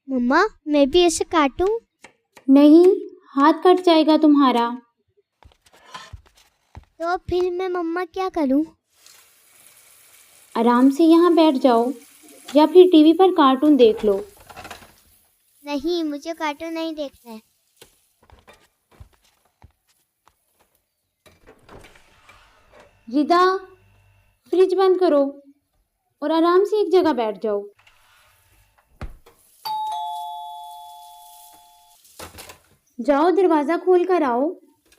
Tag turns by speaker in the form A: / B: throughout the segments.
A: मम्मा मैं भी ऐसे काटूं?
B: नहीं, हाथ कट जाएगा तुम्हारा।
A: तो फिर मैं मम्मा क्या करूं?
B: आराम से यहाँ बैठ जाओ या फिर टीवी पर कार्टून देख लो।
A: नहीं, मुझे कार्टून नहीं देखना है।
B: रिदा, फ्रिज बंद करो और आराम से एक जगह बैठ जाओ। जाओ दरवाज़ा खोल कर आओ,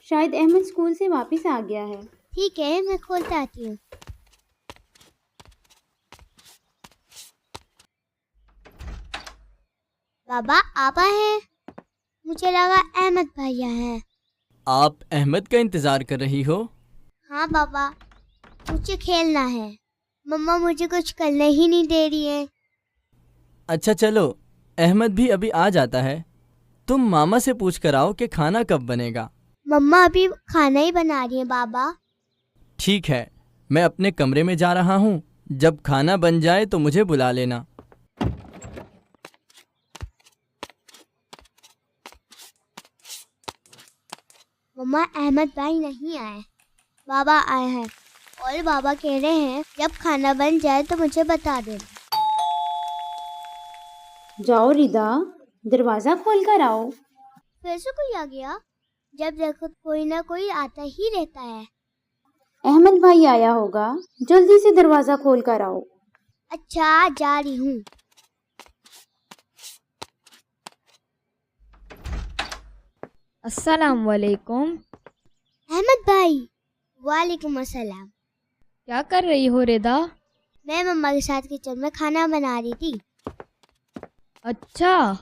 B: शायद अहमद स्कूल से वापस आ गया है।
A: ठीक है, मैं खोलते आती हूँ। बाबा आप आए हैं? मुझे लगा अहमद भैया हैं।
C: आप अहमद का इंतज़ार कर रही हो?
A: हाँ बाबा, मुझे खेलना है। मम्मा मुझे कुछ करने ही नहीं दे रही है।
C: अच्छा चलो, अहमद भी अभी आ जाता है। तुम मामा से पूछ कर आओ कि खाना कब बनेगा।
A: मम्मा अभी खाना ही बना रही है बाबा।
C: ठीक है, मैं अपने कमरे में जा रहा हूँ। जब खाना बन जाए तो मुझे बुला लेना।
A: मम्मा अहमद भाई नहीं आए, बाबा आए हैं और बाबा कह रहे हैं जब खाना बन जाए तो मुझे बता देना।
B: जाओ रिदा, दरवाज़ा खोल कर आओ।
A: फिर से कोई आ गया? जब देखो कोई ना कोई आता ही रहता है।
B: अहमद भाई आया होगा, जल्दी से दरवाज़ा खोल कर आओ।
A: अच्छा जा रही हूँ।
D: अस्सलाम वालेकुम।
A: अहमद भाई। वालेकुम अस्सलाम।
D: क्या कर रही हो रिदा?
A: मैं मम्मा के साथ किचन में खाना बना रही थी।
D: अच्छा,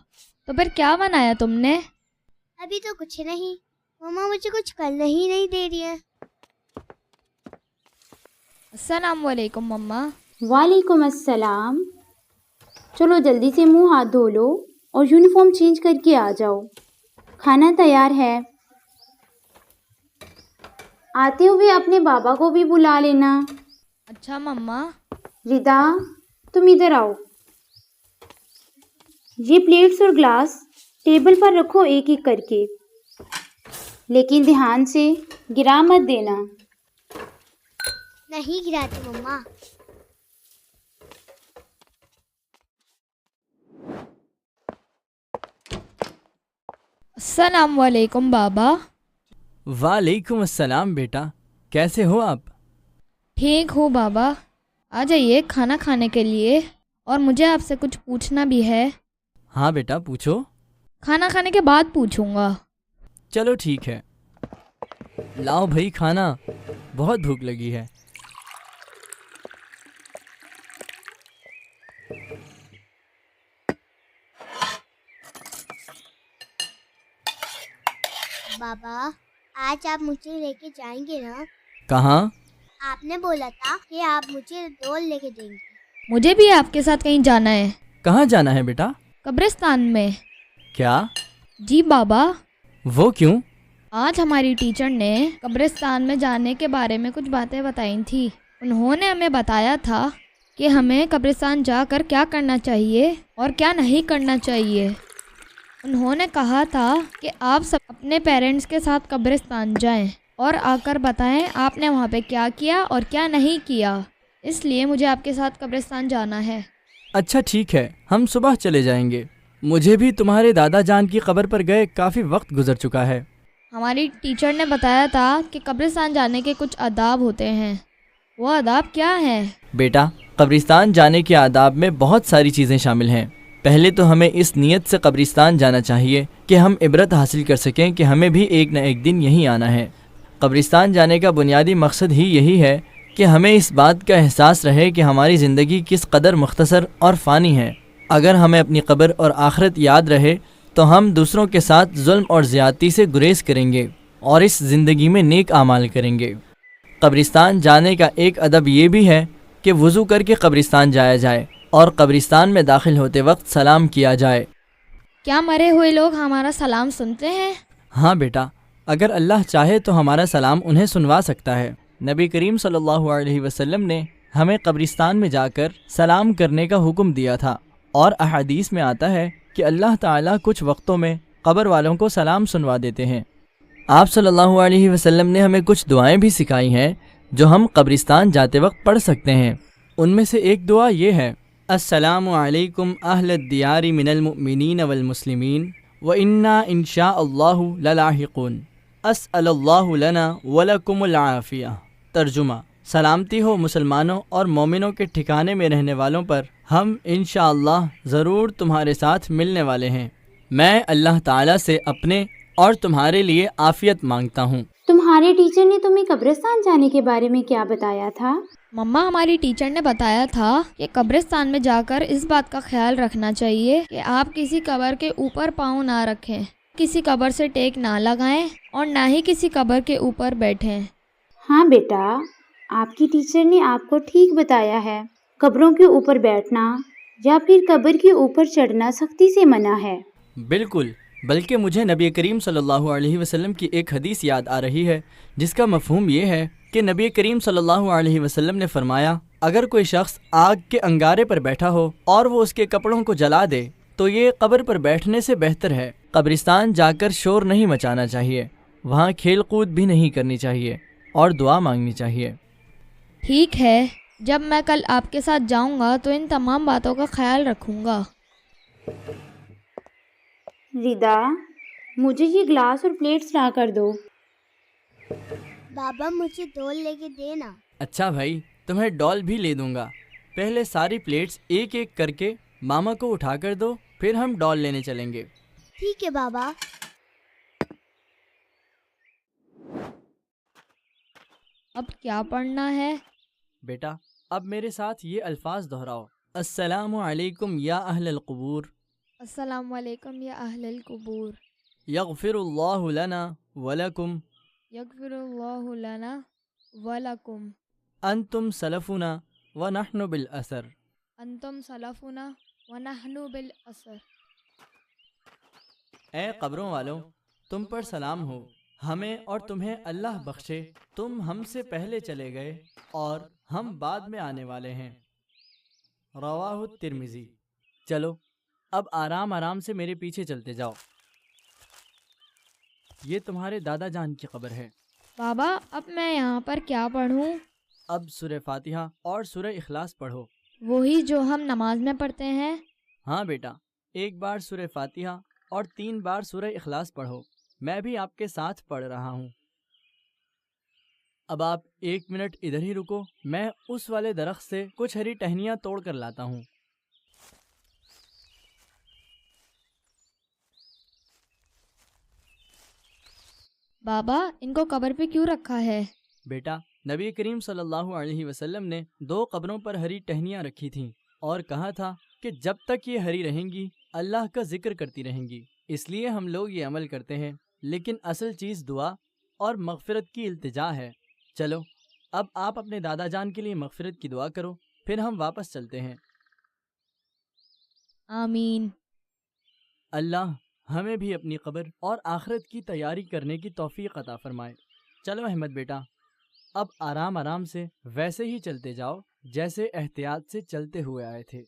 D: तो फिर क्या बनाया तुमने?
A: अभी तो कुछ नहीं, मम्मा मुझे कुछ करने ही नहीं दे रही है।
D: अस्सलाम वालेकुम मम्मा।
B: वालेकुम अस्सलाम। चलो जल्दी से मुंह हाथ धो लो और यूनिफॉर्म चेंज करके आ जाओ। खाना तैयार है। आते हुए अपने बाबा को भी बुला लेना।
D: अच्छा मम्मा।
B: रिदा, तुम इधर आओ। ये प्लेट्स और ग्लास टेबल पर रखो एक एक करके, लेकिन ध्यान से गिरा मत देना।
A: नहीं गिराती मम्मा।
D: अस्सलाम वालेकुम बाबा।
C: वालेकुम अस्सलाम बेटा, कैसे हो आप?
D: ठीक हूँ बाबा। आ जाइए खाना खाने के लिए, और मुझे आपसे कुछ पूछना भी है।
C: हाँ बेटा पूछो।
D: खाना खाने के बाद पूछूंगा।
C: चलो ठीक है, लाओ भाई खाना, बहुत भूख लगी है।
A: बाबा आज आप मुझे लेके जाएंगे ना?
C: कहाँ?
A: आपने बोला था कि आप मुझे डोल लेके देंगे।
D: मुझे भी आपके साथ कहीं जाना है।
C: कहाँ जाना है बेटा?
D: कब्रिस्तान में।
C: क्या?
D: जी बाबा।
C: वो क्यों?
D: आज हमारी टीचर ने कब्रिस्तान में जाने के बारे में कुछ बातें बताई थी। उन्होंने हमें बताया था कि हमें कब्रिस्तान जाकर क्या करना चाहिए और क्या नहीं करना चाहिए। उन्होंने कहा था कि आप सब अपने पेरेंट्स के साथ कब्रिस्तान जाएं और आकर बताएं आपने वहाँ पे क्या किया और क्या नहीं किया। इसलिए मुझे आपके साथ कब्रिस्तान जाना है।
C: अच्छा ठीक है, हम सुबह चले जाएंगे। मुझे भी तुम्हारे दादा जान की कब्र पर गए काफ़ी वक्त गुजर चुका है।
D: हमारी टीचर ने बताया था कि कब्रिस्तान जाने के कुछ आदाब होते हैं। वो आदाब क्या हैं?
C: बेटा, कब्रिस्तान जाने के आदाब में बहुत सारी चीज़ें शामिल हैं। पहले तो हमें इस नीयत से कब्रिस्तान जाना चाहिए कि हम इबरत हासिल कर सकें कि हमें भी एक न एक दिन यहीं आना है। कब्रिस्तान जाने का बुनियादी मकसद ही यही है कि हमें इस बात का एहसास रहे कि हमारी ज़िंदगी किस कदर मुख्तसर और फ़ानी है। अगर हमें अपनी कब्र और आखिरत याद रहे तो हम दूसरों के साथ जुल्म और ज़्यादती से गुरेज करेंगे और इस ज़िंदगी में नेक आमाल करेंगे। कब्रिस्तान जाने का एक अदब ये भी है कि वज़ू करके कब्रिस्तान जाया जाए और कब्रिस्तान में दाखिल होते वक्त सलाम किया जाए।
D: क्या मरे हुए लोग हमारा सलाम सुनते हैं?
C: हाँ बेटा, अगर अल्लाह चाहे तो हमारा सलाम उन्हें सुनवा सकता है। नबी करीम सल्लल्लाहु अलैहि वसल्लम ने हमें कब्रिस्तान में जाकर सलाम करने का हुक्म दिया था और अहादीस में आता है کہ اللہ تعالیٰ کچھ وقتوں میں قبر والوں کو سلام سنوا دیتے ہیں۔ آپ صلی اللہ علیہ وسلم نے ہمیں کچھ دعائیں بھی سکھائی ہیں جو ہم قبرستان جاتے وقت پڑھ سکتے ہیں۔ ان میں سے ایک دعا یہ ہے: السلام علیکم اہل الدیار من المؤمنین والمسلمین وإنا ان شاء اللہ للاحقون اسأل اللہ لنا ولکم العافیہ۔ ترجمہ: سلامتی ہو مسلمانوں اور مومنوں کے ٹھکانے میں رہنے والوں پر، ہم انشاءاللہ ضرور تمہارے ساتھ ملنے والے ہیں۔ میں اللہ تعالیٰ سے اپنے اور تمہارے لیے عافیت مانگتا ہوں۔
B: تمہارے ٹیچر نے تمہیں قبرستان جانے کے بارے میں کیا بتایا تھا؟
D: مما، ہماری ٹیچر نے بتایا تھا کہ قبرستان میں جا کر اس بات کا خیال رکھنا چاہیے کہ آپ کسی قبر کے اوپر پاؤں نہ رکھیں، کسی قبر سے ٹیک نہ لگائیں اور نہ ہی کسی قبر کے اوپر بیٹھیں۔
B: ہاں بیٹا، آپ کی ٹیچر نے آپ کو ٹھیک بتایا ہے۔ قبروں کے اوپر بیٹھنا یا پھر قبر کے اوپر چڑھنا سختی سے منع ہے۔
C: بالکل، بلکہ مجھے نبی کریم صلی اللہ علیہ وسلم کی ایک حدیث یاد آ رہی ہے جس کا مفہوم یہ ہے کہ نبی کریم صلی اللہ علیہ وسلم نے فرمایا، اگر کوئی شخص آگ کے انگارے پر بیٹھا ہو اور وہ اس کے کپڑوں کو جلا دے تو یہ قبر پر بیٹھنے سے بہتر ہے۔ قبرستان جا کر شور نہیں مچانا چاہیے، وہاں کھیل کود بھی نہیں کرنی چاہیے اور دعا مانگنی چاہیے۔
D: ٹھیک ہے، جب میں کل آپ کے ساتھ جاؤں گا تو ان تمام باتوں کا خیال رکھوں گا۔
B: ردا، مجھے یہ گلاس اور پلیٹس لا کر دو۔
A: بابا مجھے ڈول لے کے دینا۔
C: اچھا بھائی، تمہیں ڈال بھی لے دوں گا۔ پہلے ساری پلیٹس ایک ایک کر کے ماما کو اٹھا کر دو، پھر ہم ڈال لینے چلیں گے۔
A: ٹھیک ہے بابا۔
D: اب کیا پڑھنا ہے؟
C: بیٹا، اب میرے ساتھ یہ الفاظ دہراؤ: السلام علیکم یا اہل القبور،
D: السلام علیکم یا اہل القبور،
C: یغفر اللہ لنا ولکم،
D: یغفر اللہ لنا ولکم،
C: انتم سلفنا ونحن بالاثر۔
D: انتم سلفنا ونحن بالاثر۔
C: اے قبروں والوں، تم پر سلام ہو، ہمیں اور تمہیں اللہ بخشے، تم ہم سے پہلے چلے گئے اور ہم بعد میں آنے والے ہیں۔ رواہ الترمذی۔ چلو اب آرام آرام سے میرے پیچھے چلتے جاؤ۔ یہ تمہارے دادا جان کی قبر ہے۔
D: بابا، اب میں یہاں پر کیا پڑھوں؟
C: اب سورہ فاتحہ اور سورہ اخلاص پڑھو۔
D: وہی جو ہم نماز میں پڑھتے ہیں؟
C: ہاں بیٹا، ایک بار سورہ فاتحہ اور 3 بار سورہ اخلاص پڑھو۔ میں بھی آپ کے ساتھ پڑھ رہا ہوں۔ اب آپ 1 منٹ ادھر ہی رکو، میں اس والے درخت سے کچھ ہری ٹہنیاں توڑ کر لاتا ہوں۔
D: بابا، ان کو قبر پہ کیوں رکھا ہے؟
C: بیٹا، نبی کریم صلی اللہ علیہ وسلم نے 2 قبروں پر ہری ٹہنیاں رکھی تھیں اور کہا تھا کہ جب تک یہ ہری رہیں گی اللہ کا ذکر کرتی رہیں گی، اس لیے ہم لوگ یہ عمل کرتے ہیں، لیکن اصل چیز دعا اور مغفرت کی التجا ہے۔ چلو اب آپ اپنے دادا جان کے لیے مغفرت کی دعا کرو، پھر ہم واپس چلتے ہیں۔
D: آمین۔
C: اللہ ہمیں بھی اپنی قبر اور آخرت کی تیاری کرنے کی توفیق عطا فرمائے۔ چلو احمد بیٹا، اب آرام آرام سے ویسے ہی چلتے جاؤ جیسے احتیاط سے چلتے ہوئے آئے تھے۔